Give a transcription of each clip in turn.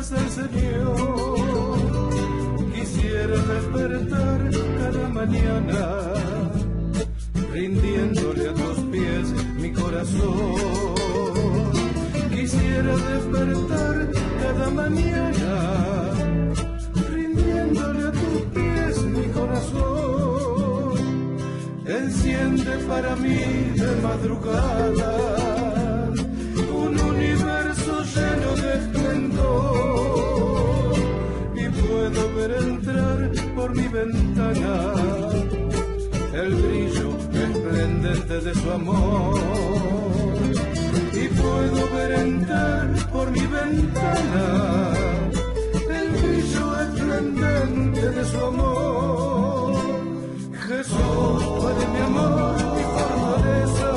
alabanza al Señor. Quisiera despertar cada mañana, rindiéndole a tus pies mi corazón. Quisiera despertar cada mañana, rindiéndole a tus pies mi corazón. Enciende para mí de madrugada un universo lleno de esplendor, y puedo ver entrar por mi ventana el brillo esplendente de su amor. Y puedo ver entrar por mi ventana el brillo esplendente de su amor. Jesús, tú eres mi amor, mi fortaleza,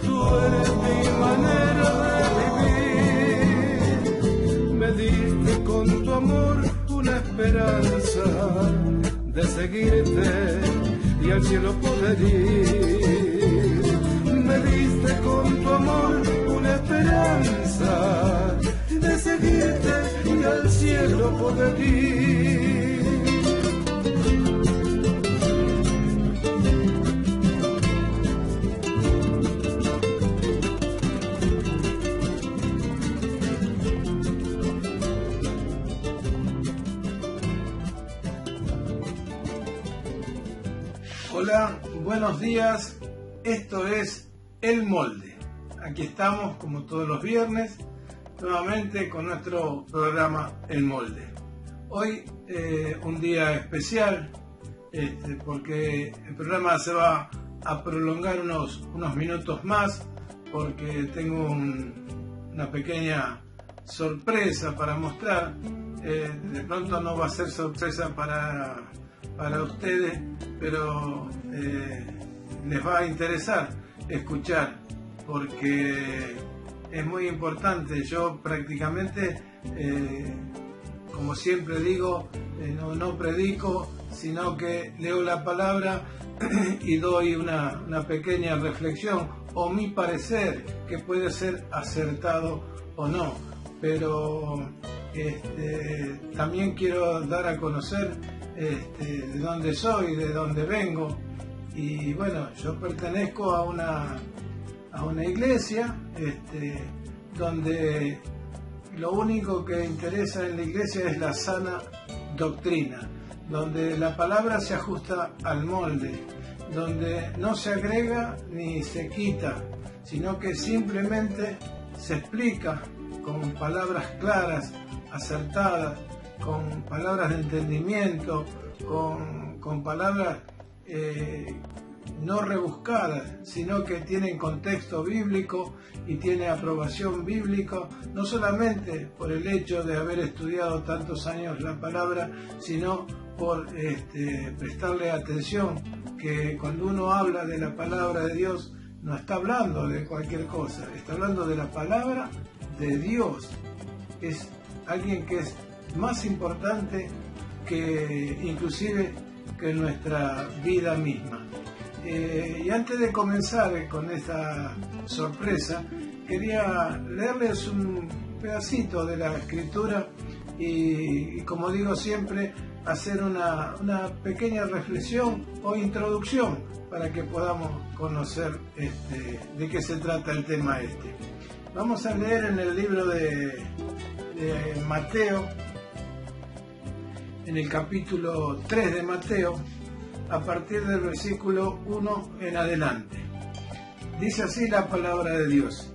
tú eres mi manera de vivir. Me diste con tu amor una esperanza de seguirte y al cielo poder ir. Me diste con tu amor una esperanza de seguirte y al cielo poder ir. Hola, buenos días. Esto es El Molde. Aquí estamos como todos los viernes, nuevamente con nuestro programa El Molde. Hoy un día especial, porque el programa se va a prolongar unos minutos más, porque tengo una pequeña sorpresa para mostrar. De pronto no va a ser sorpresa para ustedes, pero les va a interesar escuchar, porque es muy importante. Yo prácticamente, como siempre digo, no predico, sino que leo la palabra y doy una pequeña reflexión o mi parecer, que puede ser acertado o no, pero también quiero dar a conocer de dónde soy, de dónde vengo. Y bueno, yo pertenezco a una iglesia donde lo único que interesa en la iglesia es la sana doctrina, donde la palabra se ajusta al molde, donde no se agrega ni se quita, sino que simplemente se explica con palabras claras, acertadas, con palabras de entendimiento, con palabras no rebuscadas, sino que tienen contexto bíblico y tiene aprobación bíblica, no solamente por el hecho de haber estudiado tantos años la palabra, sino por prestarle atención, que cuando uno habla de la palabra de Dios no está hablando de cualquier cosa, está hablando de la palabra de Dios. Es alguien que es más importante que inclusive que nuestra vida misma. Y antes de comenzar con esta sorpresa, quería leerles un pedacito de la escritura y como digo siempre, hacer una pequeña reflexión o introducción para que podamos conocer de qué se trata el tema este. Vamos a leer en el libro de Mateo, en el capítulo 3 de Mateo, a partir del versículo 1 en adelante. Dice así la palabra de Dios: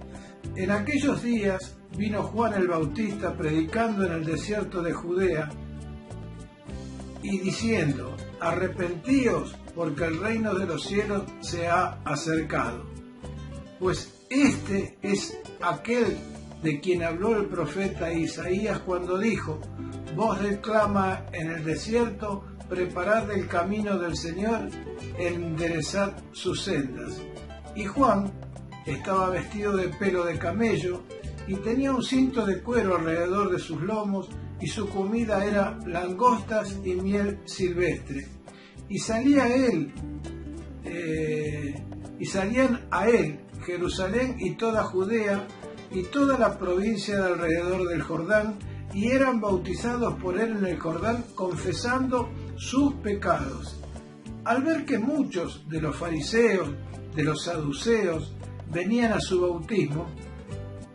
En aquellos días vino Juan el Bautista predicando en el desierto de Judea y diciendo: Arrepentíos, porque el reino de los cielos se ha acercado. Pues este es aquel de quien habló el profeta Isaías cuando dijo: Voz declama en el desierto, preparad el camino del Señor, enderezad sus sendas. Y Juan estaba vestido de pelo de camello y tenía un cinto de cuero alrededor de sus lomos, y su comida era langostas y miel silvestre. Y salían a él Jerusalén y toda Judea y toda la provincia de alrededor del Jordán, y eran bautizados por él en el Jordán, confesando sus pecados. Al ver que muchos de los fariseos, de los saduceos, venían a su bautismo,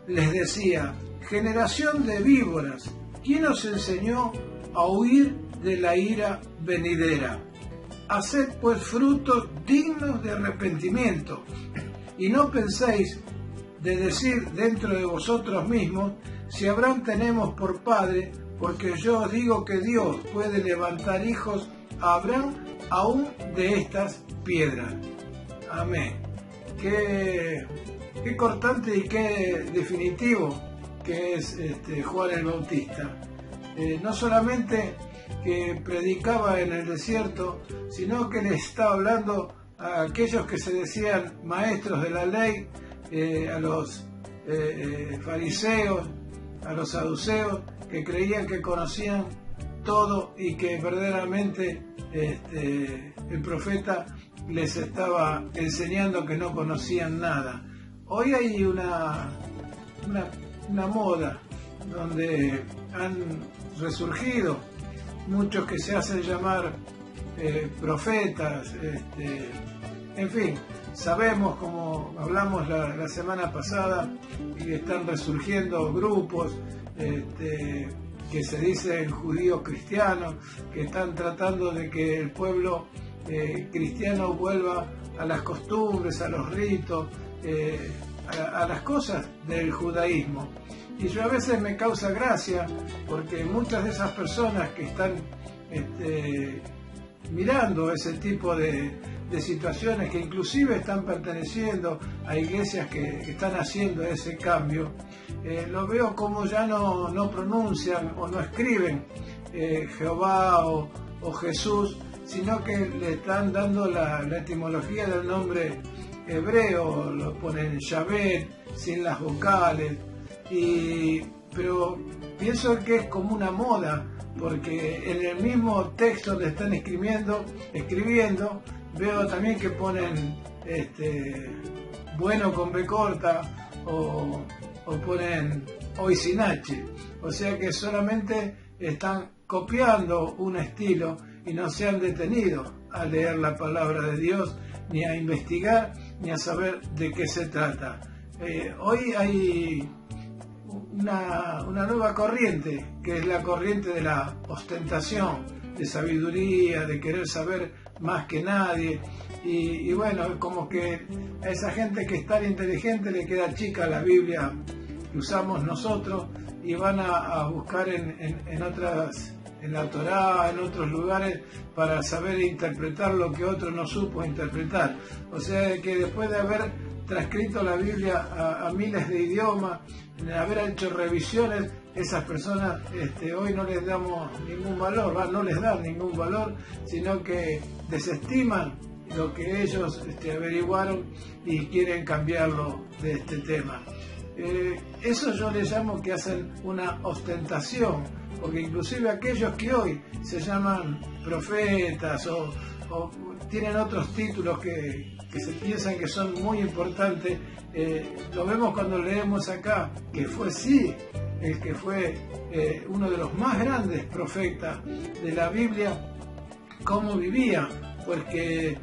les decía: generación de víboras, ¿quién os enseñó a huir de la ira venidera? Haced pues frutos dignos de arrepentimiento, y no penséis de decir dentro de vosotros mismos: si Abraham tenemos por padre, porque yo os digo que Dios puede levantar hijos a Abraham aún de estas piedras. Amén. Qué cortante y qué definitivo que es Juan el Bautista. No solamente que predicaba en el desierto, sino que le estaba hablando a aquellos que se decían maestros de la ley, a los fariseos, a los saduceos, que creían que conocían todo y que verdaderamente el profeta les estaba enseñando que no conocían nada. Hoy hay una moda donde han resurgido muchos que se hacen llamar profetas, en fin, sabemos, como hablamos la semana pasada, que están resurgiendo grupos que se dicen judíos cristianos, que están tratando de que el pueblo cristiano vuelva a las costumbres, a los ritos, a las cosas del judaísmo. Y yo a veces me causa gracia porque muchas de esas personas que están mirando ese tipo de situaciones, que inclusive están perteneciendo a iglesias que están haciendo ese cambio, lo veo como ya no pronuncian o no escriben Jehová o Jesús, sino que le están dando la etimología del nombre hebreo, lo ponen Yahvé sin las vocales, pero pienso que es como una moda, porque en el mismo texto donde están escribiendo, veo también que ponen bueno con B corta o ponen hoy sin H, o sea que solamente están copiando un estilo y no se han detenido a leer la palabra de Dios, ni a investigar, ni a saber de qué se trata. Hoy hay una nueva corriente, que es la corriente de la ostentación, de sabiduría, de querer saber más que nadie, y bueno, como que a esa gente que es tan inteligente le queda chica la Biblia que usamos nosotros, y van a buscar en otras, en la Torá, en otros lugares, para saber interpretar lo que otro no supo interpretar. O sea que después de haber transcrito la Biblia a miles de idiomas, de haber hecho revisiones, esas personas hoy no les damos ningún valor, no les dan ningún valor, sino que desestiman lo que ellos averiguaron y quieren cambiarlo de este tema. Eso yo le llamo que hacen una ostentación, porque inclusive aquellos que hoy se llaman profetas o tienen otros títulos que se piensan que son muy importantes, lo vemos cuando leemos acá, que fue el que fue uno de los más grandes profetas de la Biblia, cómo vivía, porque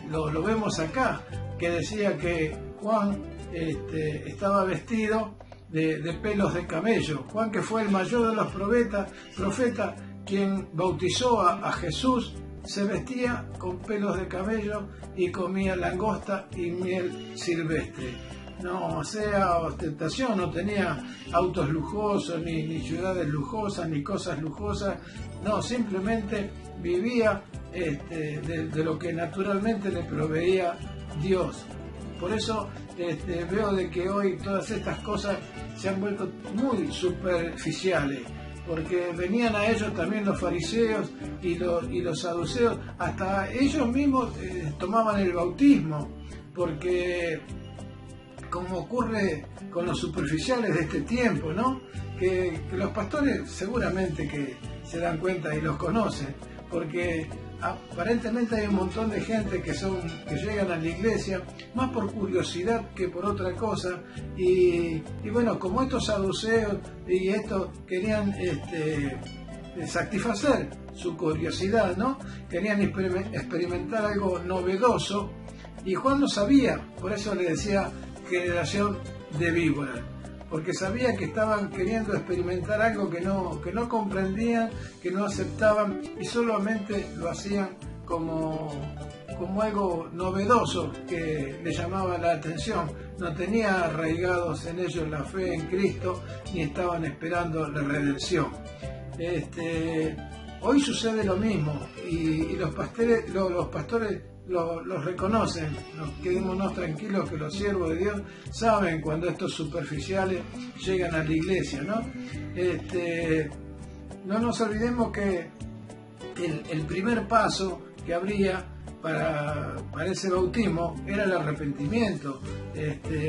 lo vemos acá, que decía que Juan estaba vestido de pelos de camello. Juan, que fue el mayor de los profetas, quien bautizó a Jesús, se vestía con pelos de camello y comía langosta y miel silvestre. No sea ostentación, no tenía autos lujosos, ni ciudades lujosas, ni cosas lujosas, no, simplemente vivía de lo que naturalmente le proveía Dios. Por eso veo de que hoy todas estas cosas se han vuelto muy superficiales, porque venían a ellos también los fariseos y los saduceos, hasta ellos mismos tomaban el bautismo, porque como ocurre con los superficiales de este tiempo, ¿no? Que los pastores seguramente que se dan cuenta y los conocen, porque aparentemente hay un montón de gente que llegan a la iglesia más por curiosidad que por otra cosa, y bueno, como estos saduceos y estos querían satisfacer su curiosidad, ¿no? Querían experimentar algo novedoso, y Juan lo sabía, por eso le decía generación de víboras, porque sabía que estaban queriendo experimentar algo que no comprendían, que no aceptaban, y solamente lo hacían como algo novedoso que le llamaba la atención. No tenía arraigados en ellos la fe en Cristo, ni estaban esperando la redención. Hoy sucede lo mismo, y los pastores los reconocen. Quedémonos tranquilos que los siervos de Dios saben cuando estos superficiales llegan a la iglesia, ¿no? No nos olvidemos que el primer paso que habría para ese bautismo era el arrepentimiento,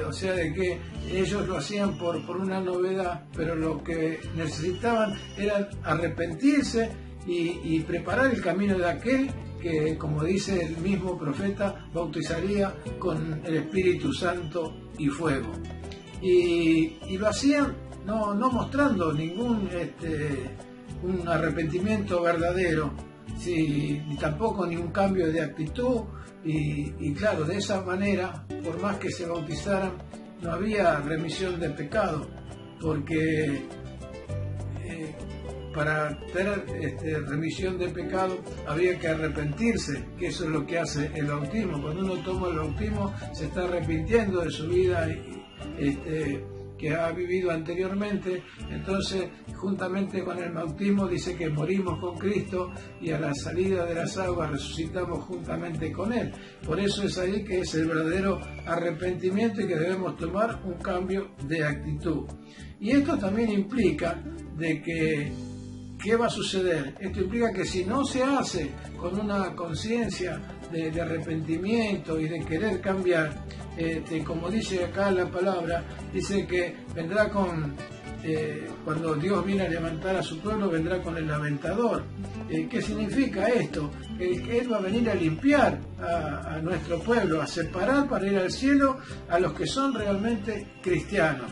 o sea, de que ellos lo hacían por una novedad, pero lo que necesitaban era arrepentirse y preparar el camino de aquel que, como dice el mismo profeta, bautizaría con el Espíritu Santo y fuego. Y lo hacían no mostrando ningún un arrepentimiento verdadero, ni tampoco ni un cambio de actitud, y claro, de esa manera, por más que se bautizaran, no había remisión de pecado, porque para tener remisión de pecado había que arrepentirse, que eso es lo que hace el bautismo. Cuando uno toma el bautismo se está arrepintiendo de su vida que ha vivido anteriormente. Entonces, juntamente con el bautismo dice que morimos con Cristo, y a la salida de las aguas resucitamos juntamente con Él. Por eso es ahí que es el verdadero arrepentimiento, y que debemos tomar un cambio de actitud. Y esto también implica de que ¿qué va a suceder? Esto implica que si no se hace con una conciencia de arrepentimiento y de querer cambiar, como dice acá la palabra, dice que vendrá cuando Dios viene a levantar a su pueblo, vendrá con el lamentador. ¿Qué significa esto? Que Él va a venir a limpiar a nuestro pueblo, a separar para ir al cielo a los que son realmente cristianos.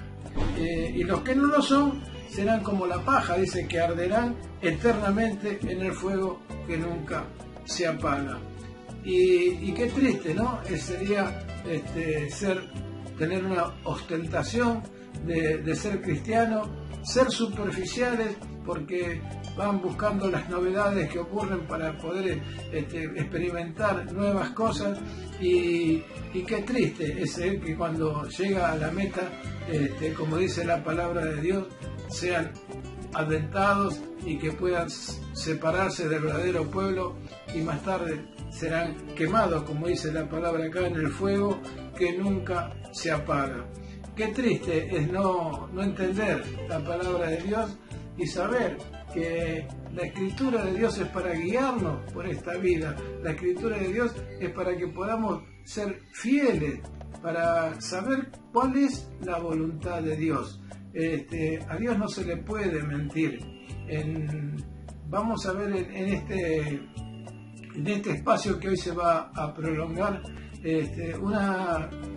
Y los que no lo son serán como la paja, dice, que arderán eternamente en el fuego que nunca se apaga. Y qué triste, ¿no? Sería tener una ostentación de ser cristiano, ser superficiales, porque van buscando las novedades que ocurren para poder experimentar nuevas cosas, y qué triste es que cuando llega a la meta, como dice la palabra de Dios, sean aventados y que puedan separarse del verdadero pueblo, y más tarde serán quemados, como dice la palabra acá, en el fuego que nunca se apaga. Qué triste es no entender la palabra de Dios y saber que la Escritura de Dios es para guiarnos por esta vida. La Escritura de Dios es para que podamos ser fieles, para saber cuál es la voluntad de Dios. A Dios no se le puede mentir. Vamos a ver en este espacio que hoy se va a prolongar,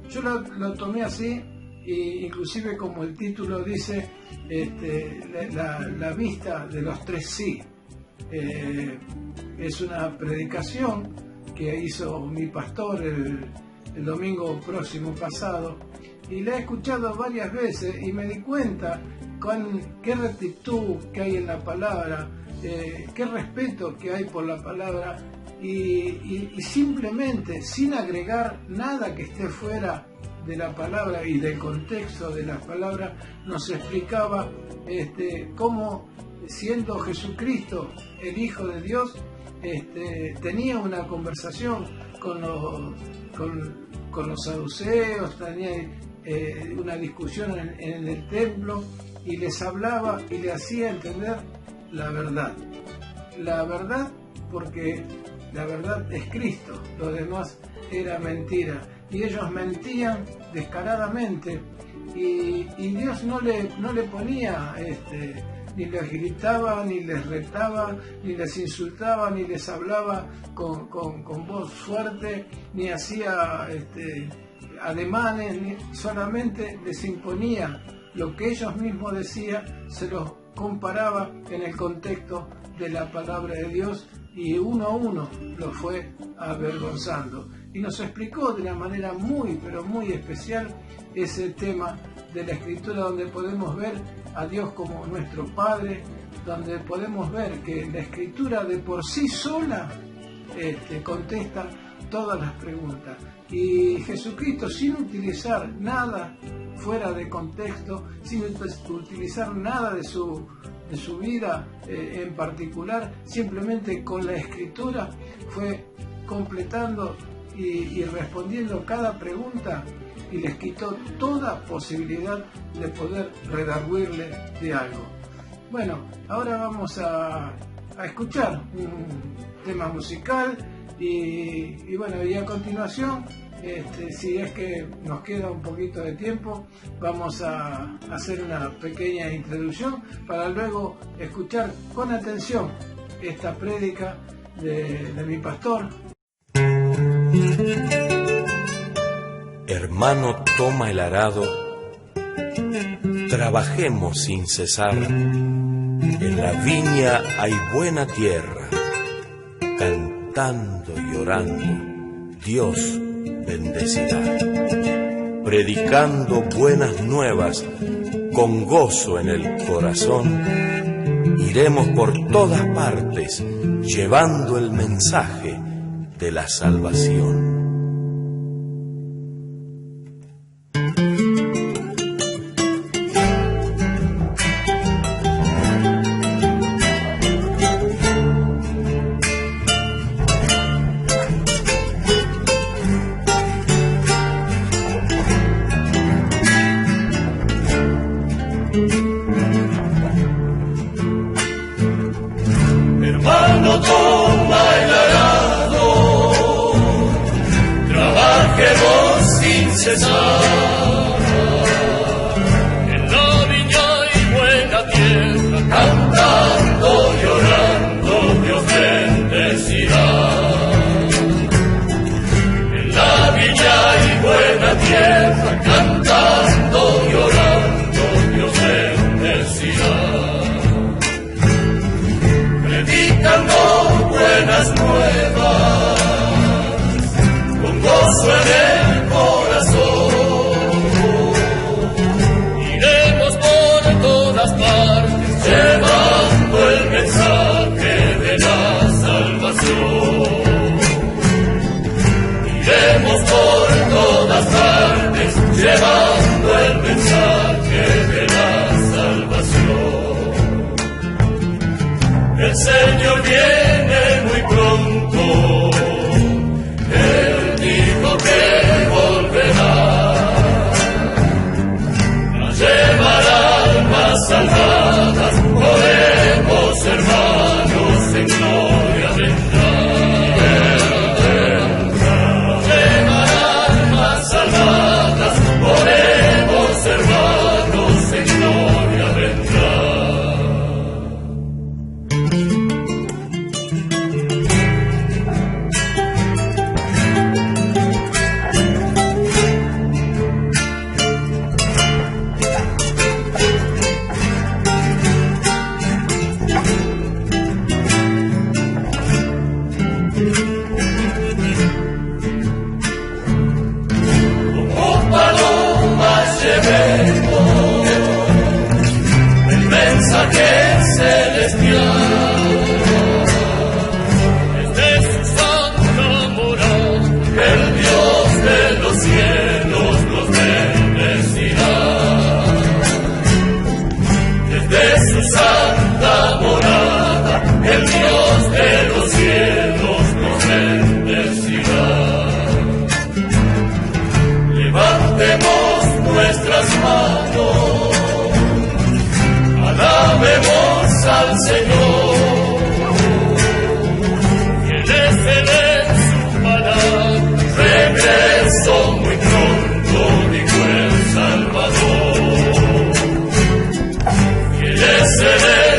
yo lo tomé así, e inclusive como el título dice, la vista de los tres sí. Es una predicación que hizo mi pastor el domingo próximo pasado, y la he escuchado varias veces y me di cuenta con qué rectitud que hay en la palabra, qué respeto que hay por la palabra, y simplemente sin agregar nada que esté fuera de la palabra y del contexto de la palabra, nos explicaba cómo, siendo Jesucristo el Hijo de Dios, tenía una conversación con los saduceos, tenía una discusión en el templo, y les hablaba y le hacía entender la verdad. La verdad, porque la verdad es Cristo, lo demás era mentira. Y ellos mentían descaradamente, y Dios no le ponía ni les gritaba, ni les retaba, ni les insultaba, ni les hablaba con voz fuerte, ni hacía ademanes, solamente les imponía lo que ellos mismos decían, se los comparaba en el contexto de la palabra de Dios y uno a uno lo fue avergonzando. Y nos explicó de una manera muy, pero muy especial ese tema de la Escritura, donde podemos ver a Dios como nuestro Padre, donde podemos ver que la Escritura de por sí sola contesta todas las preguntas. Y Jesucristo, sin utilizar nada fuera de contexto, sin utilizar nada de su vida en particular, simplemente con la Escritura fue completando y respondiendo cada pregunta, y les quitó toda posibilidad de poder redarguirle de algo. Bueno, ahora vamos a escuchar un tema musical y bueno, y a continuación, si es que nos queda un poquito de tiempo, vamos a hacer una pequeña introducción para luego escuchar con atención esta prédica de mi pastor. Hermano, toma el arado, trabajemos sin cesar. En la viña hay buena tierra, cantando y orando, Dios bendecirá. Predicando buenas nuevas, con gozo en el corazón, iremos por todas partes, llevando el mensaje de la salvación. Hermano, toma el arado, trabajemos sin cesar. En la viña hay buena tierra, cantando y orando, Dios bendecirá. En la viña hay buena tierra, cantando y orando, Dios bendecirá. Predicando buenas nuevas, con gozo en el corazón, iremos por todas partes, llevando el mensaje de la salvación. Iremos por todas partes, llevando el mensaje de la salvación. El Señor viene muy pronto, Él dijo que volverá a llevar almas salvadas. Oremos, hermanos, en gloria vendrá. Llevar almas salvadas, oremos, hermanos, en gloria vendrá. El mensaje celestial desde su santa morada, el Dios de los cielos nos bendecirá. Desde su santa morada, el Dios de los cielos nos bendecirá. Levantemos nuestras manos, alabemos al Señor. Fiel es Él en su palabra, regreso muy pronto, dijo el Salvador. Fiel es Él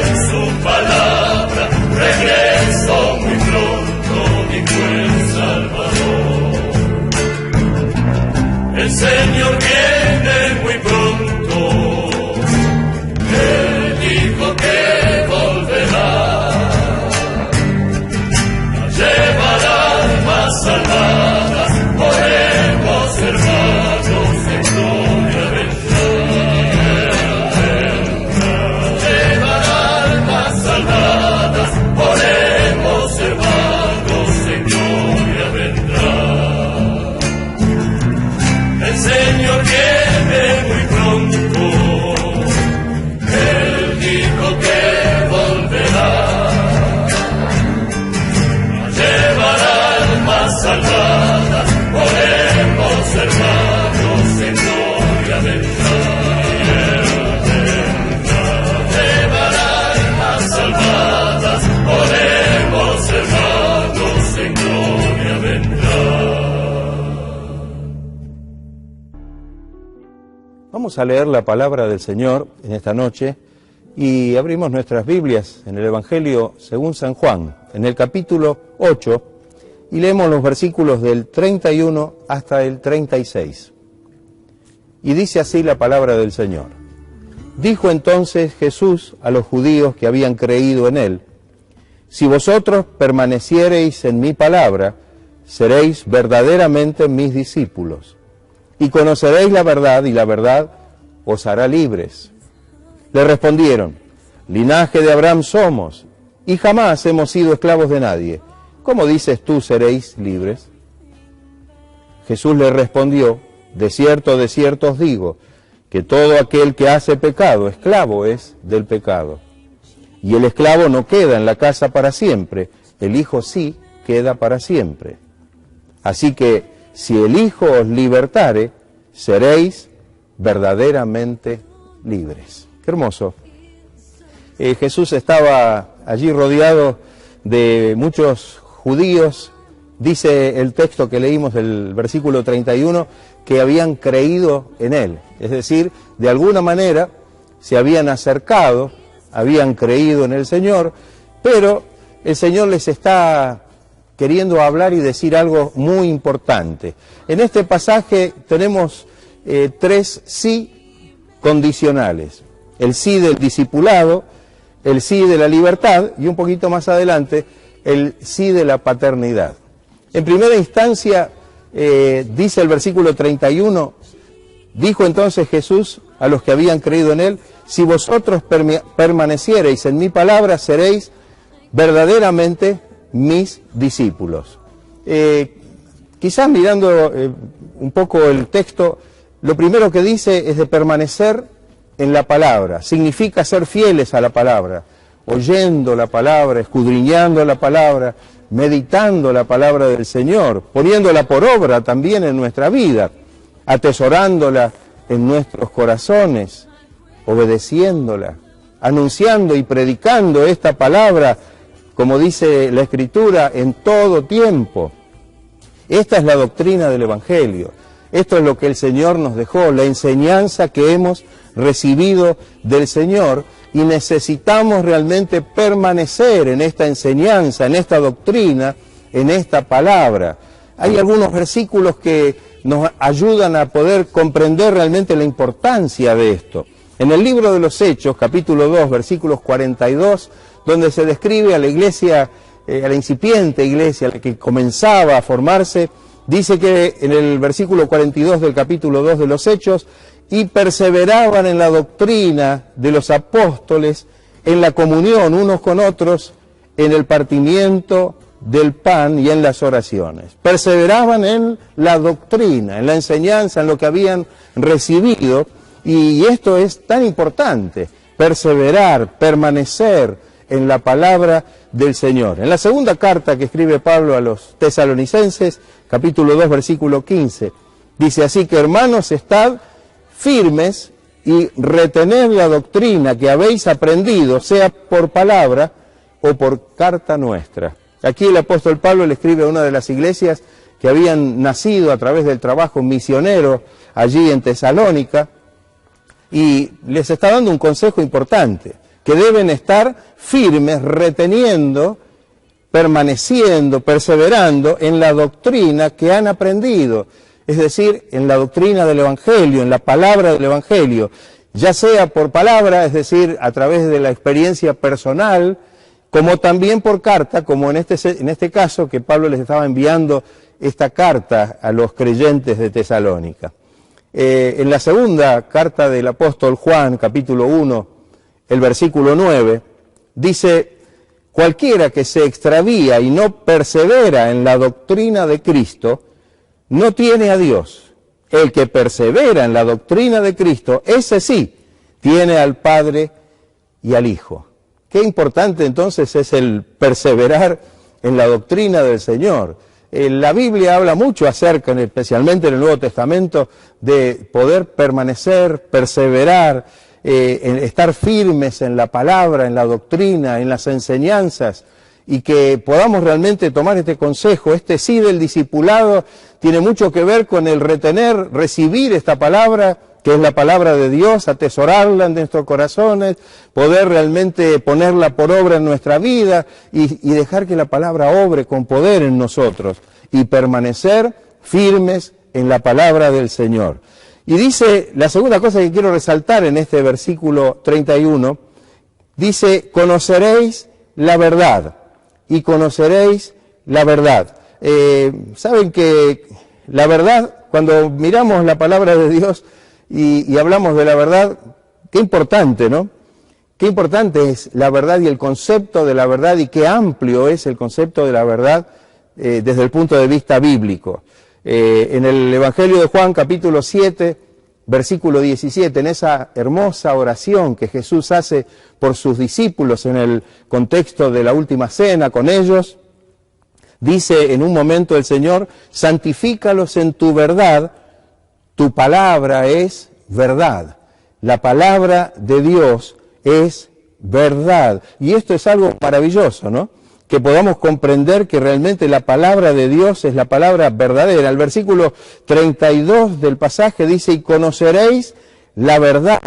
Vamos a leer la palabra del Señor en esta noche y abrimos nuestras Biblias en el Evangelio según San Juan, en el capítulo 8, y leemos los versículos del 31 hasta el 36. Y dice así la palabra del Señor. Dijo entonces Jesús a los judíos que habían creído en él: si vosotros permaneciereis en mi palabra, seréis verdaderamente mis discípulos, y conoceréis la verdad, y la verdad os hará libres. Le respondieron: linaje de Abraham somos, y jamás hemos sido esclavos de nadie. ¿Cómo dices tú seréis libres? Jesús le respondió: de cierto os digo, que todo aquel que hace pecado, esclavo es del pecado. Y el esclavo no queda en la casa para siempre, el Hijo sí queda para siempre. Así que, si el Hijo os libertare, seréis verdaderamente libres. Qué hermoso. Jesús estaba allí rodeado de muchos judíos. Dice el texto que leímos del versículo 31, que habían creído en él. Es decir, de alguna manera se habían acercado, habían creído en el Señor, pero el Señor les está queriendo hablar y decir algo muy importante. En este pasaje tenemos tres sí condicionales: el sí del discipulado, el sí de la libertad y un poquito más adelante el sí de la paternidad. En primera instancia, dice el versículo 31, dijo entonces Jesús a los que habían creído en él: si vosotros permaneciereis en mi palabra, seréis verdaderamente mis discípulos. Quizás mirando un poco el texto, lo primero que dice es de permanecer en la palabra. Significa ser fieles a la palabra, oyendo la palabra, escudriñando la palabra, meditando la palabra del Señor, poniéndola por obra también en nuestra vida, atesorándola en nuestros corazones, obedeciéndola, anunciando y predicando esta palabra, como dice la Escritura, en todo tiempo. Esta es la doctrina del Evangelio. Esto es lo que el Señor nos dejó, la enseñanza que hemos recibido del Señor, y necesitamos realmente permanecer en esta enseñanza, en esta doctrina, en esta palabra. Hay algunos versículos que nos ayudan a poder comprender realmente la importancia de esto. En el libro de los Hechos, capítulo 2, versículos 42, donde se describe a la iglesia, a la incipiente iglesia, a la que comenzaba a formarse, dice que en el versículo 42 del capítulo 2 de los Hechos: y perseveraban en la doctrina de los apóstoles, en la comunión unos con otros, en el partimiento del pan y en las oraciones. Perseveraban en la doctrina, en la enseñanza, en lo que habían recibido, y esto es tan importante: perseverar, permanecer en la palabra del Señor. En la segunda carta que escribe Pablo a los tesalonicenses, capítulo 2, versículo 15, dice así que: hermanos, estad firmes y retened la doctrina que habéis aprendido, sea por palabra o por carta nuestra. Aquí el apóstol Pablo le escribe a una de las iglesias que habían nacido a través del trabajo misionero allí en Tesalónica, y les está dando un consejo importante: que deben estar firmes, reteniendo, permaneciendo, perseverando en la doctrina que han aprendido, es decir, en la doctrina del Evangelio, en la palabra del Evangelio, ya sea por palabra, es decir, a través de la experiencia personal, como también por carta, como en este caso que Pablo les estaba enviando esta carta a los creyentes de Tesalónica. En la segunda carta del apóstol Juan, capítulo 1, el versículo 9, dice: cualquiera que se extravía y no persevera en la doctrina de Cristo, no tiene a Dios. El que persevera en la doctrina de Cristo, ese sí, tiene al Padre y al Hijo. Qué importante entonces es el perseverar en la doctrina del Señor. La Biblia habla mucho acerca, especialmente en el Nuevo Testamento, de poder permanecer, perseverar, estar firmes en la palabra, en la doctrina, en las enseñanzas, y que podamos realmente tomar este consejo. Este sí del discipulado tiene mucho que ver con el retener, recibir esta palabra que es la palabra de Dios, atesorarla en nuestros corazones, poder realmente ponerla por obra en nuestra vida y dejar que la palabra obre con poder en nosotros y permanecer firmes en la palabra del Señor. Y dice, la segunda cosa que quiero resaltar en este versículo 31, dice, conoceréis la verdad y conoceréis la verdad. Saben que la verdad, cuando miramos la palabra de Dios y hablamos de la verdad, qué importante, ¿no? Qué importante es la verdad y el concepto de la verdad y qué amplio es el concepto de la verdad desde el punto de vista bíblico. En el Evangelio de Juan, capítulo 7, versículo 17, en esa hermosa oración que Jesús hace por sus discípulos en el contexto de la última cena con ellos, dice en un momento el Señor, santifícalos en tu verdad, tu palabra es verdad. La palabra de Dios es verdad. Y esto es algo maravilloso, ¿no? Que podamos comprender que realmente la palabra de Dios es la palabra verdadera. El versículo 32 del pasaje dice, y conoceréis la verdad,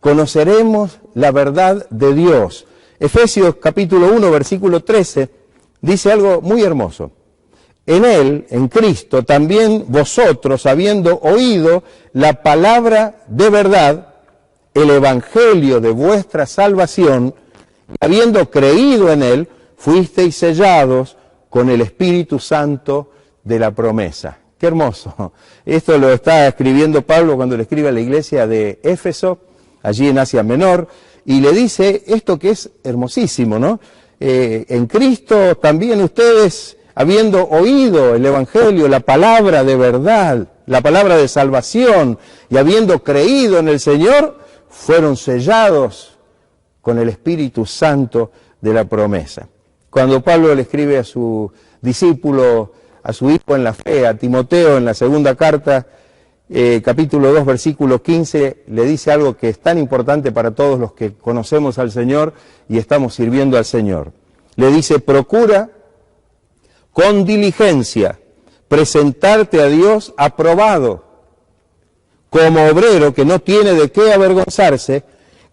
conoceremos la verdad de Dios. Efesios capítulo 1, versículo 13, dice algo muy hermoso. En Él, en Cristo, también vosotros, habiendo oído la palabra de verdad, el evangelio de vuestra salvación, y habiendo creído en Él, fuisteis sellados con el Espíritu Santo de la promesa. ¡Qué hermoso! Esto lo está escribiendo Pablo cuando le escribe a la iglesia de Éfeso, allí en Asia Menor, y le dice esto que es hermosísimo, ¿no? En Cristo también ustedes, habiendo oído el Evangelio, la palabra de verdad, la palabra de salvación, y habiendo creído en el Señor, fueron sellados con el Espíritu Santo de la promesa. Cuando Pablo le escribe a su discípulo, a su hijo en la fe, a Timoteo, en la segunda carta, capítulo 2, versículo 15, le dice algo que es tan importante para todos los que conocemos al Señor y estamos sirviendo al Señor. Le dice, procura con diligencia presentarte a Dios aprobado, como obrero que no tiene de qué avergonzarse,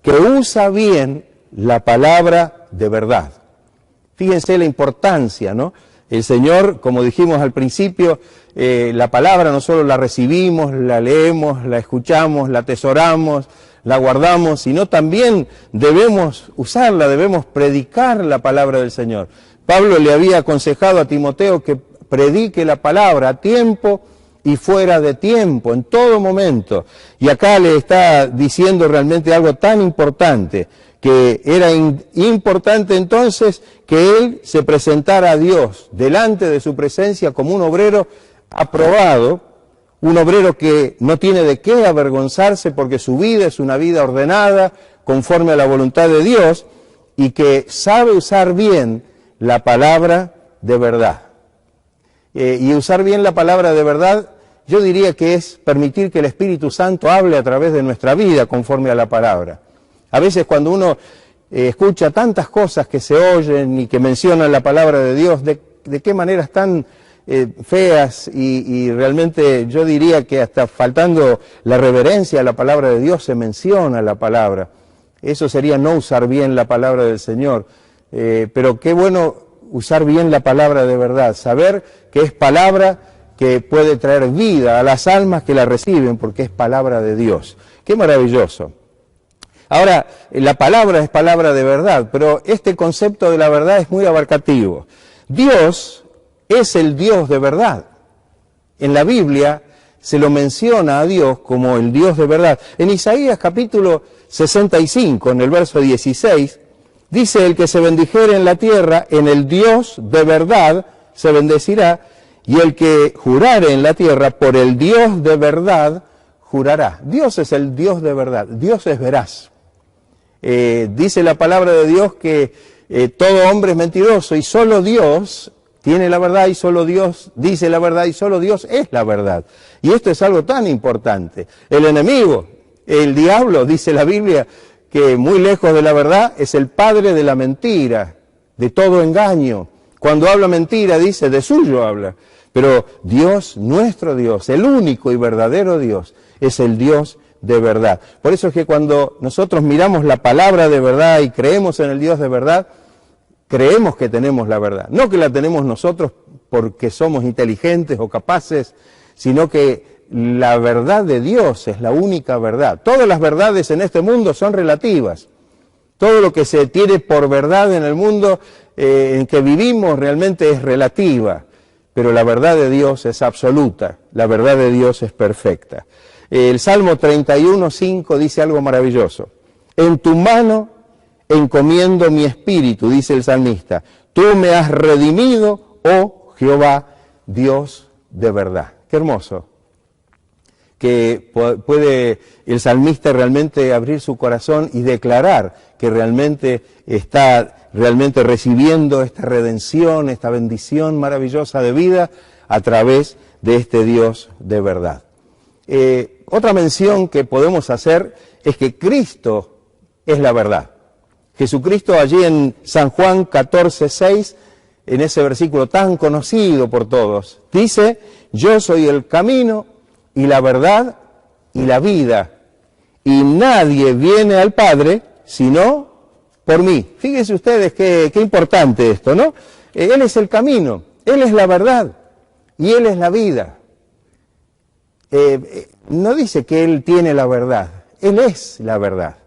que usa bien la palabra de verdad. Fíjense la importancia, ¿no? El Señor, como dijimos al principio, la palabra no solo la recibimos, la leemos, la escuchamos, la atesoramos, la guardamos, sino también debemos usarla, debemos predicar la palabra del Señor. Pablo le había aconsejado a Timoteo que predique la palabra a tiempo y fuera de tiempo, en todo momento. Y acá le está diciendo realmente algo tan importante, que era importante entonces que él se presentara a Dios delante de su presencia como un obrero aprobado, un obrero que no tiene de qué avergonzarse porque su vida es una vida ordenada conforme a la voluntad de Dios y que sabe usar bien la palabra de verdad. Y usar bien la palabra de verdad, yo diría que es permitir que el Espíritu Santo hable a través de nuestra vida conforme a la palabra. A veces cuando uno escucha tantas cosas que se oyen y que mencionan la palabra de Dios, de qué maneras tan feas y realmente yo diría que hasta faltando la reverencia a la palabra de Dios se menciona la palabra. Eso sería no usar bien la palabra del Señor. Pero qué bueno usar bien la palabra de verdad, saber que es palabra que puede traer vida a las almas que la reciben porque es palabra de Dios. ¡Qué maravilloso! Ahora, la palabra es palabra de verdad, pero este concepto de la verdad es muy abarcativo. Dios es el Dios de verdad. En la Biblia se lo menciona a Dios como el Dios de verdad. En Isaías capítulo 65, en el verso 16, dice, el que se bendijere en la tierra, en el Dios de verdad se bendecirá, y el que jurare en la tierra, por el Dios de verdad jurará. Dios es el Dios de verdad, Dios es veraz. Dice la palabra de Dios que todo hombre es mentiroso y solo Dios tiene la verdad y solo Dios dice la verdad y solo Dios es la verdad. Y esto es algo tan importante. El enemigo, el diablo, dice la Biblia, que muy lejos de la verdad es el padre de la mentira, de todo engaño. Cuando habla mentira dice, de suyo habla. Pero Dios, nuestro Dios, el único y verdadero Dios, es el Dios de verdad. Por eso es que cuando nosotros miramos la palabra de verdad y creemos en el Dios de verdad, creemos que tenemos la verdad. No que la tenemos nosotros porque somos inteligentes o capaces, sino que la verdad de Dios es la única verdad. Todas las verdades en este mundo son relativas. Todo lo que se tiene por verdad en el mundo en que vivimos realmente es relativa, pero la verdad de Dios es absoluta, la verdad de Dios es perfecta. El Salmo 31:5 dice algo maravilloso. En tu mano encomiendo mi espíritu, dice el salmista. Tú me has redimido, oh Jehová, Dios de verdad. Qué hermoso que puede el salmista realmente abrir su corazón y declarar que realmente está recibiendo esta redención, esta bendición maravillosa de vida a través de este Dios de verdad. Otra mención que podemos hacer es que Cristo es la verdad. Jesucristo allí en San Juan 14:6, en ese versículo tan conocido por todos, dice, yo soy el camino y la verdad y la vida, y nadie viene al Padre sino por mí. Fíjense ustedes qué importante esto, ¿no? Él es el camino, Él es la verdad y Él es la vida. No dice que Él tiene la verdad, Él es la verdad.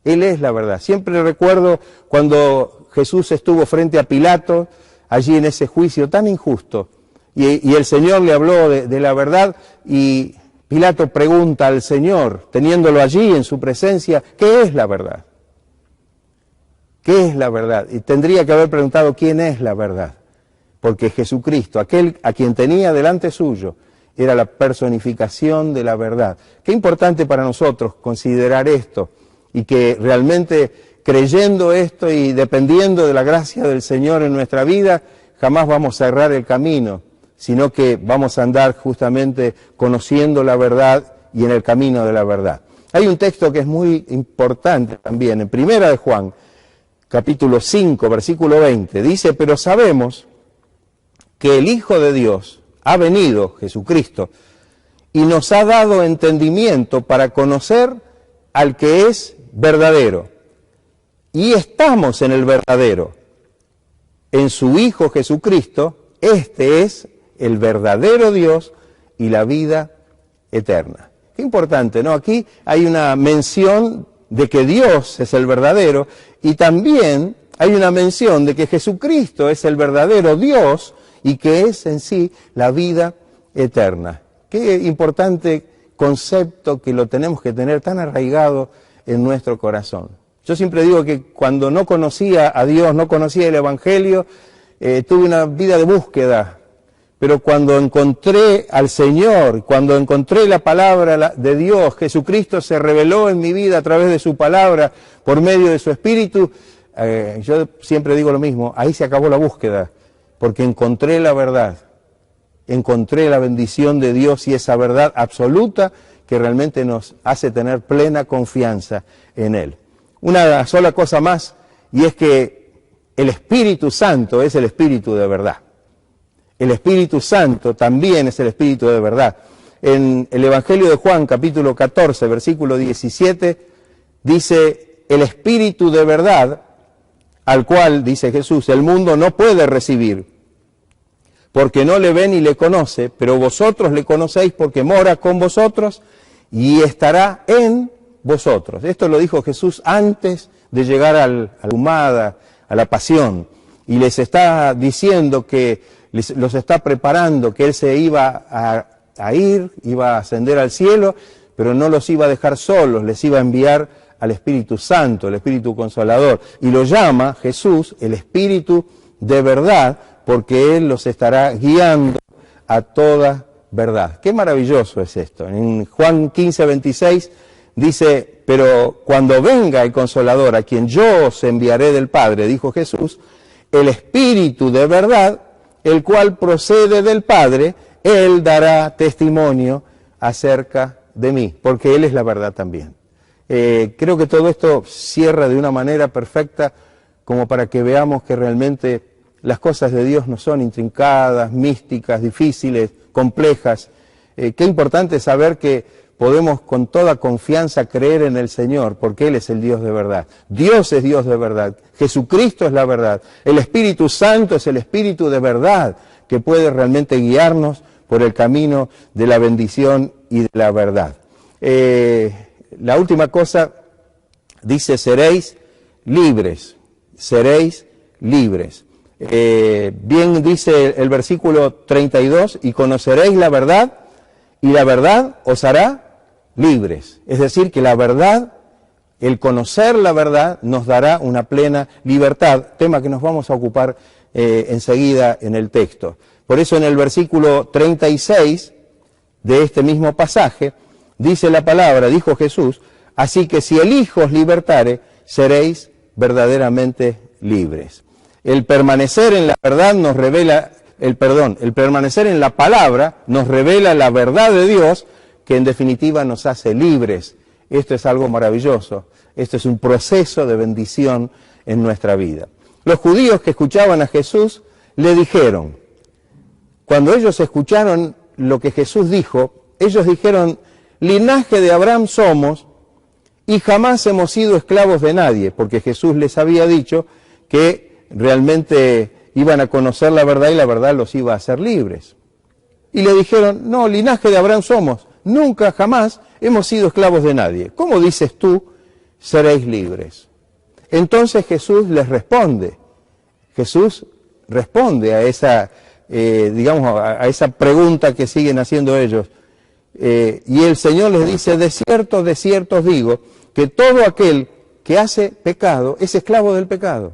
Él es la verdad. Siempre recuerdo cuando Jesús estuvo frente a Pilato, allí en ese juicio tan injusto, y el Señor le habló de la verdad, y Pilato pregunta al Señor, teniéndolo allí en su presencia, ¿qué es la verdad? ¿Qué es la verdad? Y tendría que haber preguntado quién es la verdad, porque Jesucristo, aquel a quien tenía delante suyo, era la personificación de la verdad. Qué importante para nosotros considerar esto, y que realmente creyendo esto y dependiendo de la gracia del Señor en nuestra vida, jamás vamos a errar el camino, sino que vamos a andar justamente conociendo la verdad y en el camino de la verdad. Hay un texto que es muy importante también, en Primera de Juan, capítulo 5, versículo 20, dice, pero sabemos que el Hijo de Dios ha venido, Jesucristo, y nos ha dado entendimiento para conocer al que es verdadero, y estamos en el verdadero, en su Hijo Jesucristo. Este es el verdadero Dios y la vida eterna. Qué importante, ¿no? Aquí hay una mención de que Dios es el verdadero, y también hay una mención de que Jesucristo es el verdadero Dios y que es en sí la vida eterna. Qué importante concepto que lo tenemos que tener tan arraigado en nuestro corazón. Yo siempre digo que cuando no conocía a Dios, no conocía el Evangelio, tuve una vida de búsqueda, pero cuando encontré al Señor, cuando encontré la palabra de Dios, Jesucristo se reveló en mi vida a través de su palabra, por medio de su Espíritu, yo siempre digo lo mismo, ahí se acabó la búsqueda, porque encontré la verdad, encontré la bendición de Dios y esa verdad absoluta que realmente nos hace tener plena confianza en Él. Una sola cosa más, y es que el Espíritu Santo es el Espíritu de verdad. El Espíritu Santo también es el Espíritu de verdad. En el Evangelio de Juan, capítulo 14, versículo 17, dice, el Espíritu de verdad, al cual, dice Jesús, el mundo no puede recibir, porque no le ve ni le conoce, pero vosotros le conocéis porque mora con vosotros y estará en vosotros. Esto lo dijo Jesús antes de llegar a la humada, a la pasión, y les está diciendo que los está preparando, que Él se iba a ir, iba a ascender al cielo, pero no los iba a dejar solos, les iba a enviar al Espíritu Santo, el Espíritu Consolador, y lo llama Jesús el Espíritu de verdad, porque Él los estará guiando a toda verdad. Qué maravilloso es esto. En Juan 15, 26 dice, pero cuando venga el Consolador, a quien yo os enviaré del Padre, dijo Jesús, el Espíritu de verdad, el cual procede del Padre, Él dará testimonio acerca de mí, porque Él es la verdad también. Creo que todo esto cierra de una manera perfecta como para que veamos que realmente las cosas de Dios no son intrincadas, místicas, difíciles, complejas. Qué importante saber que podemos con toda confianza creer en el Señor, porque Él es el Dios de verdad. Dios es Dios de verdad, Jesucristo es la verdad, el Espíritu Santo es el Espíritu de verdad, que puede realmente guiarnos por el camino de la bendición y de la verdad. La última cosa dice, seréis libres, seréis libres. Bien dice el versículo 32, y conoceréis la verdad, y la verdad os hará libres. Es decir, que la verdad, el conocer la verdad, nos dará una plena libertad, tema que nos vamos a ocupar enseguida en el texto. Por eso en el versículo 36 de este mismo pasaje, dice la palabra, dijo Jesús, así que si el Hijo os libertare, seréis verdaderamente libres. El permanecer en la verdad nos revela, el permanecer en la palabra nos revela la verdad de Dios, que en definitiva nos hace libres. Esto es algo maravilloso, esto es un proceso de bendición en nuestra vida. Los judíos que escuchaban a Jesús le dijeron, cuando ellos escucharon lo que Jesús dijo, ellos dijeron, linaje de Abraham somos y jamás hemos sido esclavos de nadie, porque Jesús les había dicho que realmente iban a conocer la verdad y la verdad los iba a hacer libres. Y le dijeron, no, linaje de Abraham somos, nunca, jamás hemos sido esclavos de nadie. ¿Cómo dices tú, seréis libres? Entonces Jesús les responde. Jesús responde a esa, a esa pregunta que siguen haciendo ellos. Y el Señor les dice, de cierto os digo, que todo aquel que hace pecado es esclavo del pecado.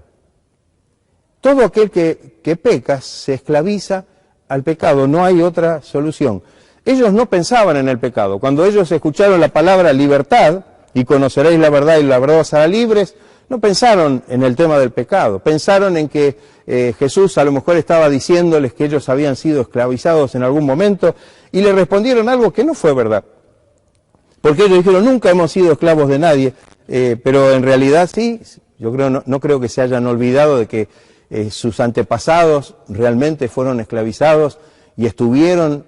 Todo aquel que peca se esclaviza al pecado, no hay otra solución. Ellos no pensaban en el pecado. Cuando ellos escucharon la palabra libertad, y conoceréis la verdad y la verdad os hará libres, no pensaron en el tema del pecado. Pensaron en que Jesús a lo mejor estaba diciéndoles que ellos habían sido esclavizados en algún momento, y le respondieron algo que no fue verdad. Porque ellos dijeron, nunca hemos sido esclavos de nadie, pero en realidad sí, yo creo, no creo que se hayan olvidado de que sus antepasados realmente fueron esclavizados y estuvieron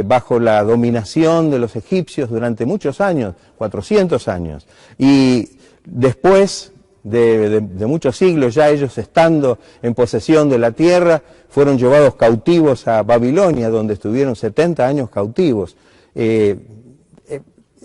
bajo la dominación de los egipcios durante muchos años, 400 años. Y después de muchos siglos, ya ellos estando en posesión de la tierra, fueron llevados cautivos a Babilonia, donde estuvieron 70 años cautivos. Es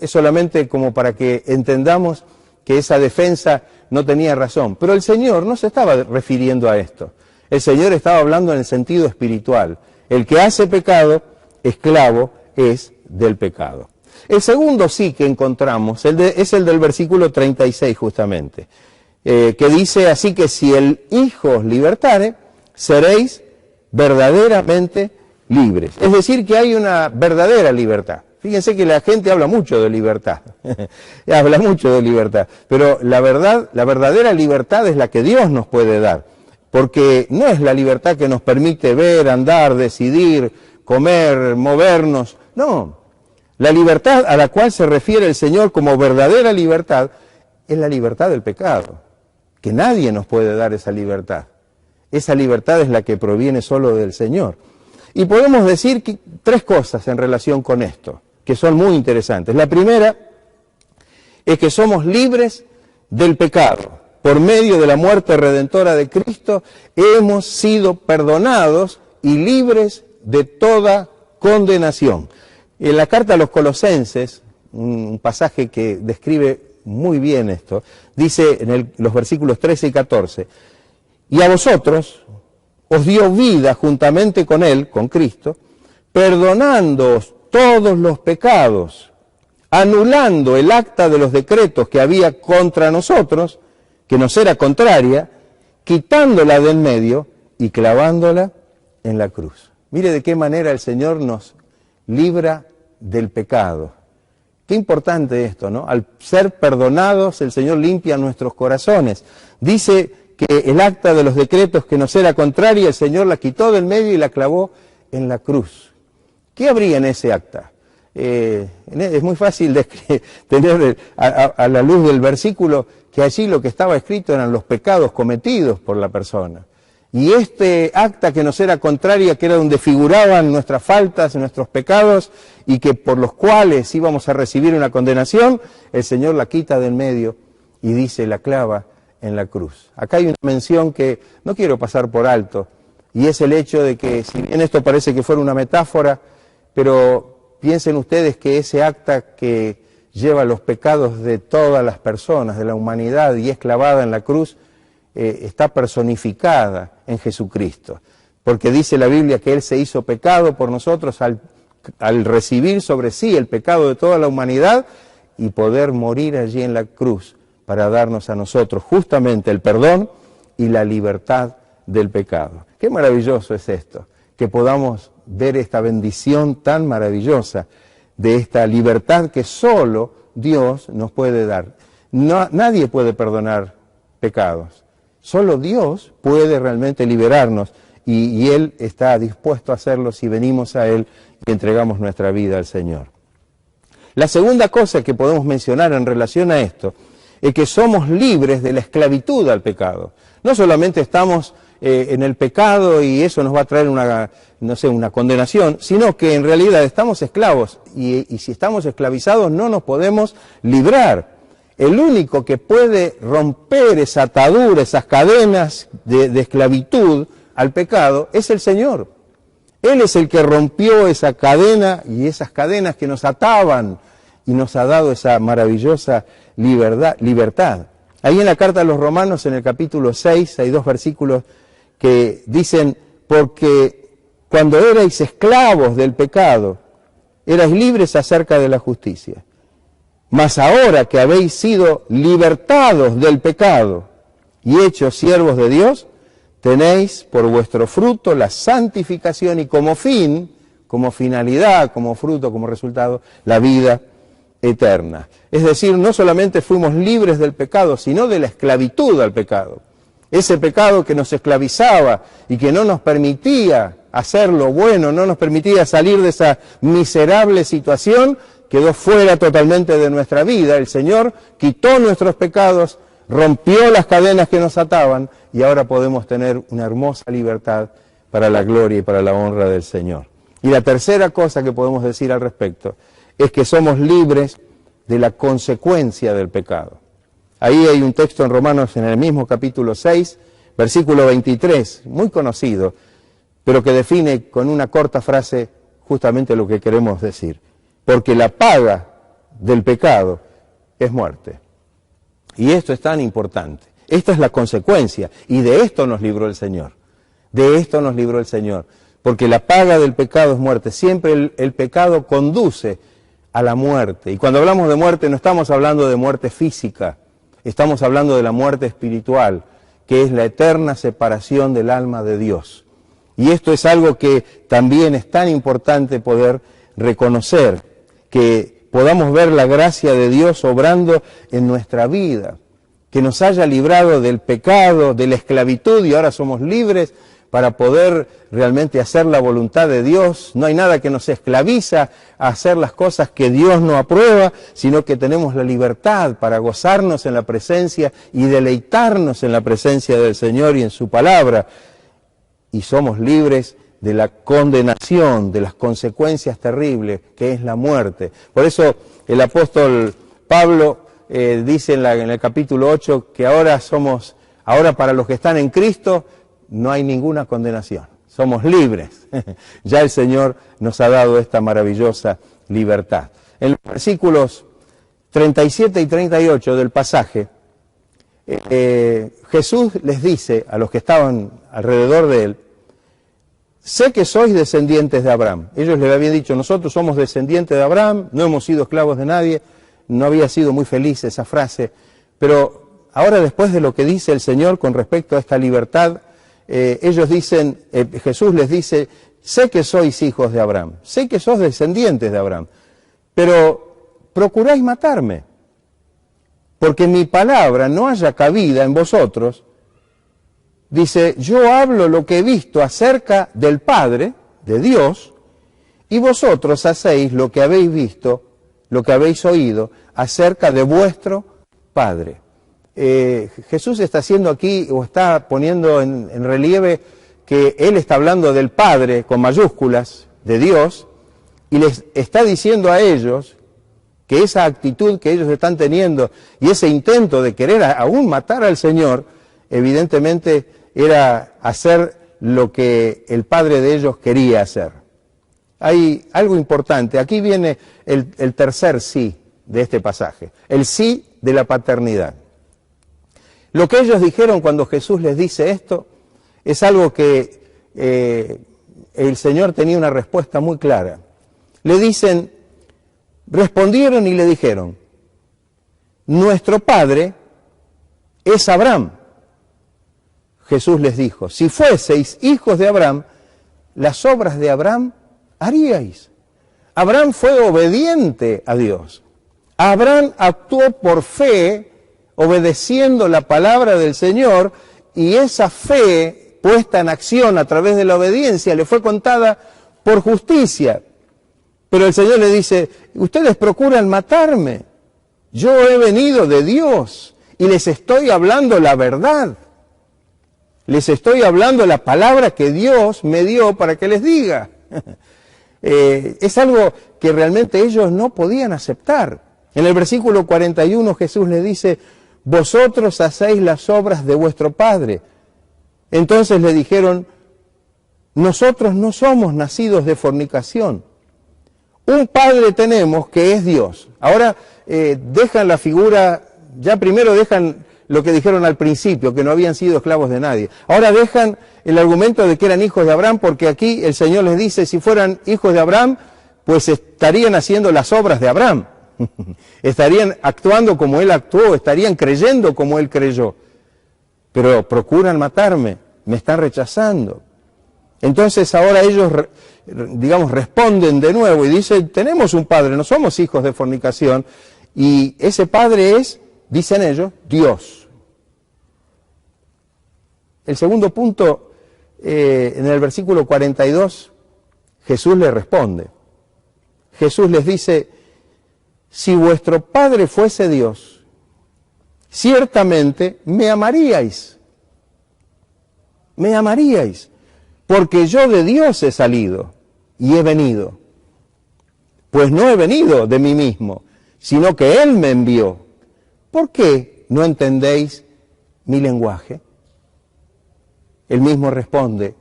solamente como para que entendamos que esa defensa no tenía razón. Pero el Señor no se estaba refiriendo a esto. El Señor estaba hablando en el sentido espiritual. El que hace pecado, esclavo es del pecado. El segundo sí que encontramos es el del versículo 36 justamente, que dice, así que si el Hijo os libertare, seréis verdaderamente libres. Es decir, que hay una verdadera libertad. Fíjense que la gente habla mucho de libertad, habla mucho de libertad, pero la verdadera libertad es la que Dios nos puede dar, porque no es la libertad que nos permite ver, andar, decidir, comer, movernos, no. La libertad a la cual se refiere el Señor como verdadera libertad es la libertad del pecado, que nadie nos puede dar esa libertad. Esa libertad es la que proviene solo del Señor. Y podemos decir tres cosas en relación con esto, que son muy interesantes. La primera es que somos libres del pecado. Por medio de la muerte redentora de Cristo, hemos sido perdonados y libres de toda condenación. En la carta a los Colosenses, un pasaje que describe muy bien esto, dice en los versículos 13 y 14, y a vosotros os dio vida juntamente con Él, con Cristo, perdonándoos todos los pecados, anulando el acta de los decretos que había contra nosotros, que nos era contraria, quitándola de en medio y clavándola en la cruz. Mire de qué manera el Señor nos libra del pecado. Qué importante esto, ¿no? Al ser perdonados, el Señor limpia nuestros corazones. Dice que el acta de los decretos que nos era contraria, el Señor la quitó del medio y la clavó en la cruz. ¿Qué habría en ese acta? Es muy fácil tener a la luz del versículo que allí lo que estaba escrito eran los pecados cometidos por la persona. Y este acta que nos era contraria, que era donde figuraban nuestras faltas, nuestros pecados, y que por los cuales íbamos a recibir una condenación, el Señor la quita del medio y dice, la clava en la cruz. Acá hay una mención que no quiero pasar por alto, y es el hecho de que, si bien esto parece que fuera una metáfora, pero piensen ustedes que ese acta que lleva los pecados de todas las personas, de la humanidad, y es clavada en la cruz, está personificada en Jesucristo. Porque dice la Biblia que Él se hizo pecado por nosotros al recibir sobre sí el pecado de toda la humanidad y poder morir allí en la cruz para darnos a nosotros justamente el perdón y la libertad del pecado. Qué maravilloso es esto, que podamos ver esta bendición tan maravillosa de esta libertad que solo Dios nos puede dar. Nadie puede perdonar pecados. Solo Dios puede realmente liberarnos y Él está dispuesto a hacerlo si venimos a Él y entregamos nuestra vida al Señor. La segunda cosa que podemos mencionar en relación a esto es que somos libres de la esclavitud al pecado. No solamente estamos en el pecado y eso nos va a traer una condenación, sino que en realidad estamos esclavos y si estamos esclavizados no nos podemos librar. El único que puede romper esa atadura, esas cadenas de esclavitud al pecado, es el Señor. Él es el que rompió esa cadena y esas cadenas que nos ataban y nos ha dado esa maravillosa libertad. Ahí en la carta a los Romanos, en el capítulo 6, hay 2 versículos que dicen, porque cuando erais esclavos del pecado, erais libres acerca de la justicia. Mas ahora que habéis sido libertados del pecado y hechos siervos de Dios, tenéis por vuestro fruto la santificación y como fin, como finalidad, como fruto, como resultado, la vida eterna. Es decir, no solamente fuimos libres del pecado, sino de la esclavitud al pecado. Ese pecado que nos esclavizaba y que no nos permitía hacer lo bueno, no nos permitía salir de esa miserable situación, quedó fuera totalmente de nuestra vida. El Señor quitó nuestros pecados, rompió las cadenas que nos ataban y ahora podemos tener una hermosa libertad para la gloria y para la honra del Señor. Y la tercera cosa que podemos decir al respecto es que somos libres de la consecuencia del pecado. Ahí hay un texto en Romanos en el mismo capítulo 6, versículo 23, muy conocido, pero que define con una corta frase justamente lo que queremos decir. Porque la paga del pecado es muerte. Y esto es tan importante. Esta es la consecuencia. Y de esto nos libró el Señor. De esto nos libró el Señor. Porque la paga del pecado es muerte. Siempre el pecado conduce a la muerte. Y cuando hablamos de muerte no estamos hablando de muerte física. Estamos hablando de la muerte espiritual, que es la eterna separación del alma de Dios. Y esto es algo que también es tan importante poder reconocer, que podamos ver la gracia de Dios obrando en nuestra vida, que nos haya librado del pecado, de la esclavitud y ahora somos libres para poder realmente hacer la voluntad de Dios. No hay nada que nos esclaviza a hacer las cosas que Dios no aprueba, sino que tenemos la libertad para gozarnos en la presencia y deleitarnos en la presencia del Señor y en su palabra. Y somos libres de la condenación, de las consecuencias terribles, que es la muerte. Por eso el apóstol Pablo dice en el capítulo 8 que ahora para los que están en Cristo, no hay ninguna condenación. Somos libres. Ya el Señor nos ha dado esta maravillosa libertad. En los versículos 37 y 38 del pasaje, Jesús les dice a los que estaban alrededor de Él, sé que sois descendientes de Abraham. Ellos le habían dicho, nosotros somos descendientes de Abraham, no hemos sido esclavos de nadie. No había sido muy feliz esa frase, pero ahora después de lo que dice el Señor con respecto a esta libertad, ellos dicen, Jesús les dice, sé que sois hijos de Abraham, sé que sois descendientes de Abraham, pero procuráis matarme, porque mi palabra no haya cabida en vosotros. Dice, yo hablo lo que he visto acerca del Padre, de Dios, y vosotros hacéis lo que habéis visto, lo que habéis oído acerca de vuestro Padre. Jesús está haciendo aquí, o está poniendo en relieve, que Él está hablando del Padre, con mayúsculas, de Dios, y les está diciendo a ellos que esa actitud que ellos están teniendo y ese intento de querer aún matar al Señor, evidentemente era hacer lo que el Padre de ellos quería hacer. Hay algo importante, aquí viene el tercer sí de este pasaje, el sí de la paternidad. Lo que ellos dijeron cuando Jesús les dice esto es algo que el Señor tenía una respuesta muy clara. Le dicen, respondieron y le dijeron, nuestro padre es Abraham. Jesús les dijo, si fueseis hijos de Abraham, las obras de Abraham haríais. Abraham fue obediente a Dios. Abraham actuó por fe, obedeciendo la palabra del Señor, y esa fe puesta en acción a través de la obediencia le fue contada por justicia. Pero el Señor le dice, ustedes procuran matarme. Yo he venido de Dios y les estoy hablando la verdad. Les estoy hablando la palabra que Dios me dio para que les diga. Es algo que realmente ellos no podían aceptar. En el versículo 41 Jesús les dice, vosotros hacéis las obras de vuestro padre. Entonces le dijeron, nosotros no somos nacidos de fornicación. Un padre tenemos que es Dios. Ahora dejan la figura, ya primero dejan lo que dijeron al principio, que no habían sido esclavos de nadie. Ahora dejan el argumento de que eran hijos de Abraham, porque aquí el Señor les dice, si fueran hijos de Abraham, pues estarían haciendo las obras de Abraham. Estarían actuando como él actuó, estarían creyendo como él creyó. Pero procuran matarme, me están rechazando. Entonces ahora ellos, digamos, responden de nuevo y dicen, tenemos un padre, no somos hijos de fornicación, y ese padre es, dicen ellos, Dios. El segundo punto, en el versículo 42, Jesús le responde. Jesús les dice, si vuestro Padre fuese Dios, ciertamente me amaríais. Me amaríais, porque yo de Dios he salido y he venido. Pues no he venido de mí mismo, sino que Él me envió. ¿Por qué no entendéis mi lenguaje? Él mismo responde,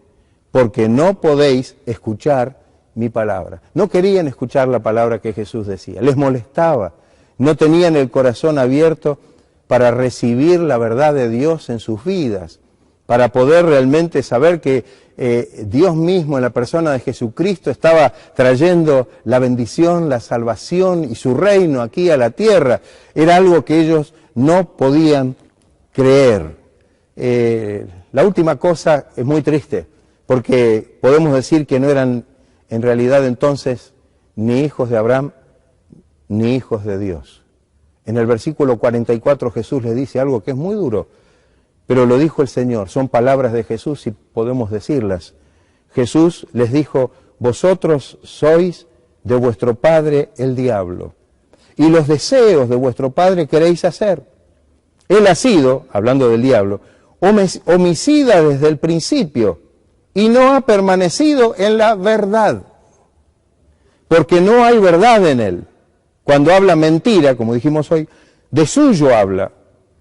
porque no podéis escuchar mi palabra. No querían escuchar la palabra que Jesús decía, les molestaba, no tenían el corazón abierto para recibir la verdad de Dios en sus vidas, para poder realmente saber que Dios mismo en la persona de Jesucristo estaba trayendo la bendición, la salvación y su reino aquí a la tierra. Era algo que ellos no podían creer. La última cosa es muy triste, porque podemos decir que no eran en realidad entonces ni hijos de Abraham, ni hijos de Dios. En el versículo 44 Jesús les dice algo que es muy duro, pero lo dijo el Señor, son palabras de Jesús y podemos decirlas. Jesús les dijo, vosotros sois de vuestro padre el diablo, y los deseos de vuestro padre queréis hacer. Él ha sido, hablando del diablo, homicida desde el principio, y no ha permanecido en la verdad, porque no hay verdad en él. Cuando habla mentira, como dijimos hoy, de suyo habla,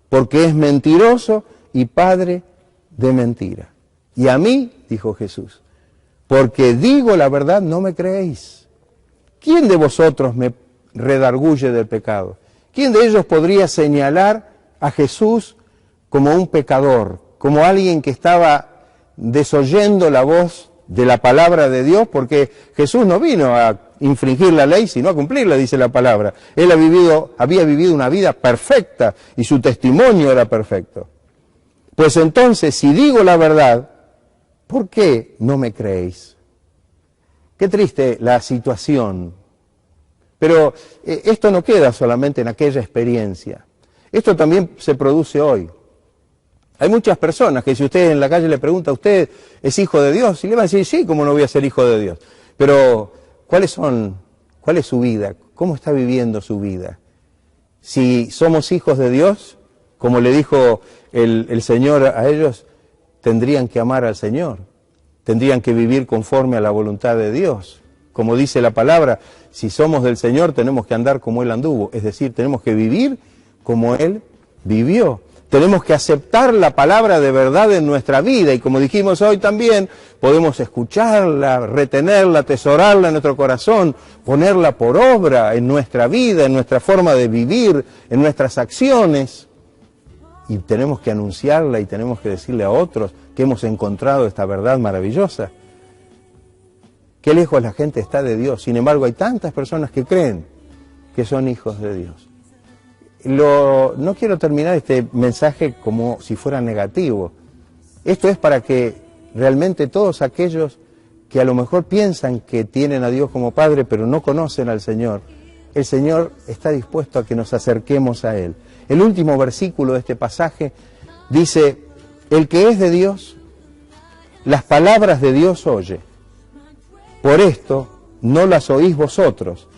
porque es mentiroso y padre de mentira. Y a mí, dijo Jesús, porque digo la verdad, no me creéis. ¿Quién de vosotros me redarguye del pecado? ¿Quién de ellos podría señalar a Jesús como un pecador, como alguien que estaba desoyendo la voz de la palabra de Dios? Porque Jesús no vino a infringir la ley, sino a cumplirla, dice la palabra. Él había vivido una vida perfecta y su testimonio era perfecto. Pues entonces, si digo la verdad, ¿por qué no me creéis? Qué triste la situación. Pero esto no queda solamente en aquella experiencia. Esto también se produce hoy. Hay muchas personas que si usted en la calle le pregunta, ¿usted es hijo de Dios? Y le van a decir, sí, ¿cómo no voy a ser hijo de Dios? Pero, ¿cuál es su vida? ¿Cómo está viviendo su vida? Si somos hijos de Dios, Como le dijo el Señor a ellos, tendrían que amar al Señor, tendrían que vivir conforme a la voluntad de Dios. Como dice la palabra, si somos del Señor tenemos que andar como Él anduvo, es decir, tenemos que vivir como Él vivió. Tenemos que aceptar la palabra de verdad en nuestra vida y como dijimos hoy también, podemos escucharla, retenerla, atesorarla en nuestro corazón, ponerla por obra en nuestra vida, en nuestra forma de vivir, en nuestras acciones. Y tenemos que anunciarla y tenemos que decirle a otros que hemos encontrado esta verdad maravillosa. Qué lejos la gente está de Dios, sin embargo hay tantas personas que creen que son hijos de Dios. No quiero terminar este mensaje como si fuera negativo. Esto es para que realmente todos aquellos que a lo mejor piensan que tienen a Dios como Padre, pero no conocen al Señor, el Señor está dispuesto a que nos acerquemos a Él. El último versículo de este pasaje dice, el que es de Dios, las palabras de Dios oye. Por esto no las oís vosotros,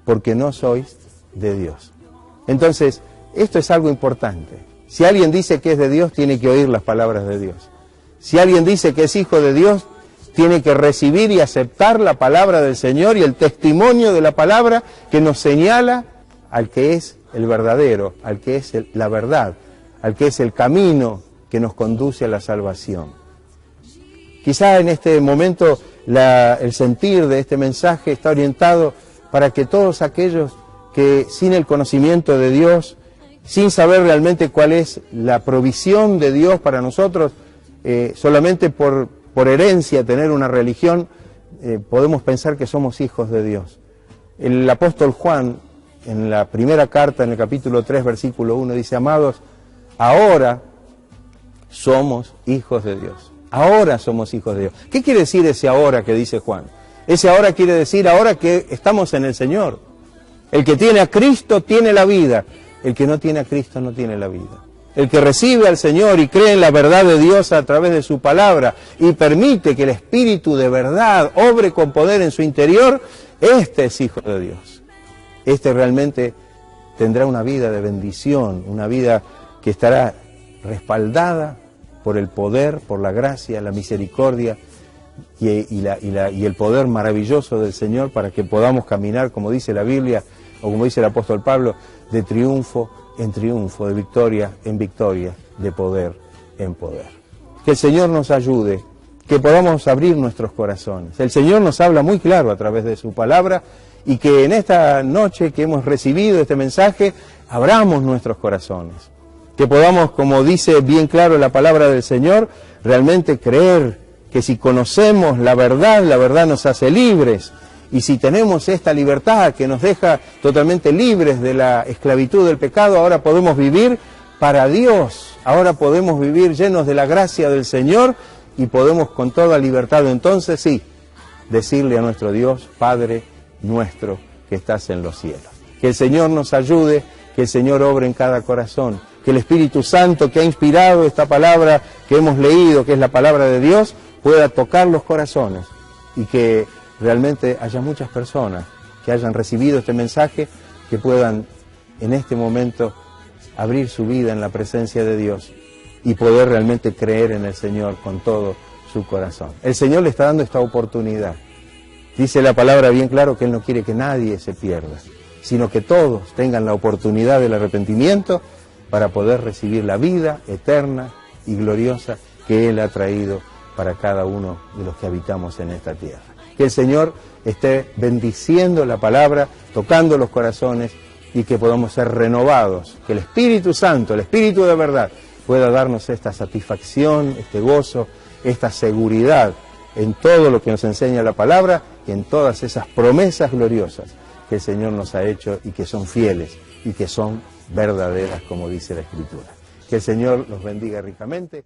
porque no sois de Dios. Entonces, esto es algo importante. Si alguien dice que es de Dios, tiene que oír las palabras de Dios. Si alguien dice que es hijo de Dios, tiene que recibir y aceptar la palabra del Señor y el testimonio de la palabra que nos señala al que es el verdadero, al que es la verdad, al que es el camino que nos conduce a la salvación. Quizá en este momento el sentir de este mensaje está orientado para que todos aquellos que sin el conocimiento de Dios, sin saber realmente cuál es la provisión de Dios para nosotros, solamente por herencia tener una religión, podemos pensar que somos hijos de Dios. El apóstol Juan, en la primera carta, en el capítulo 3, versículo 1, dice, amados, ahora somos hijos de Dios. Ahora somos hijos de Dios. ¿Qué quiere decir ese ahora que dice Juan? Ese ahora quiere decir ahora que estamos en el Señor. El que tiene a Cristo tiene la vida. El que no tiene a Cristo no tiene la vida. El que recibe al Señor y cree en la verdad de Dios a través de su palabra y permite que el Espíritu de verdad obre con poder en su interior, este es hijo de Dios. Este realmente tendrá una vida de bendición, una vida que estará respaldada por el poder, por la gracia, la misericordia y el poder maravilloso del Señor para que podamos caminar, como dice la Biblia, o como dice el apóstol Pablo, de triunfo en triunfo, de victoria en victoria, de poder en poder. Que el Señor nos ayude, que podamos abrir nuestros corazones. El Señor nos habla muy claro a través de su palabra y que en esta noche que hemos recibido este mensaje, abramos nuestros corazones. Que podamos, como dice bien claro la palabra del Señor, realmente creer que si conocemos la verdad nos hace libres. Y si tenemos esta libertad que nos deja totalmente libres de la esclavitud del pecado, ahora podemos vivir para Dios. Ahora podemos vivir llenos de la gracia del Señor y podemos con toda libertad entonces, sí, decirle a nuestro Dios, Padre nuestro que estás en los cielos. Que el Señor nos ayude, que el Señor obre en cada corazón. Que el Espíritu Santo que ha inspirado esta palabra que hemos leído, que es la palabra de Dios, pueda tocar los corazones y que realmente haya muchas personas que hayan recibido este mensaje, que puedan en este momento abrir su vida en la presencia de Dios y poder realmente creer en el Señor con todo su corazón. El Señor le está dando esta oportunidad. Dice la palabra bien claro que Él no quiere que nadie se pierda, sino que todos tengan la oportunidad del arrepentimiento para poder recibir la vida eterna y gloriosa que Él ha traído para cada uno de los que habitamos en esta tierra. Que el Señor esté bendiciendo la palabra, tocando los corazones y que podamos ser renovados. Que el Espíritu Santo, el Espíritu de verdad, pueda darnos esta satisfacción, este gozo, esta seguridad en todo lo que nos enseña la palabra y en todas esas promesas gloriosas que el Señor nos ha hecho y que son fieles y que son verdaderas, como dice la Escritura. Que el Señor los bendiga ricamente.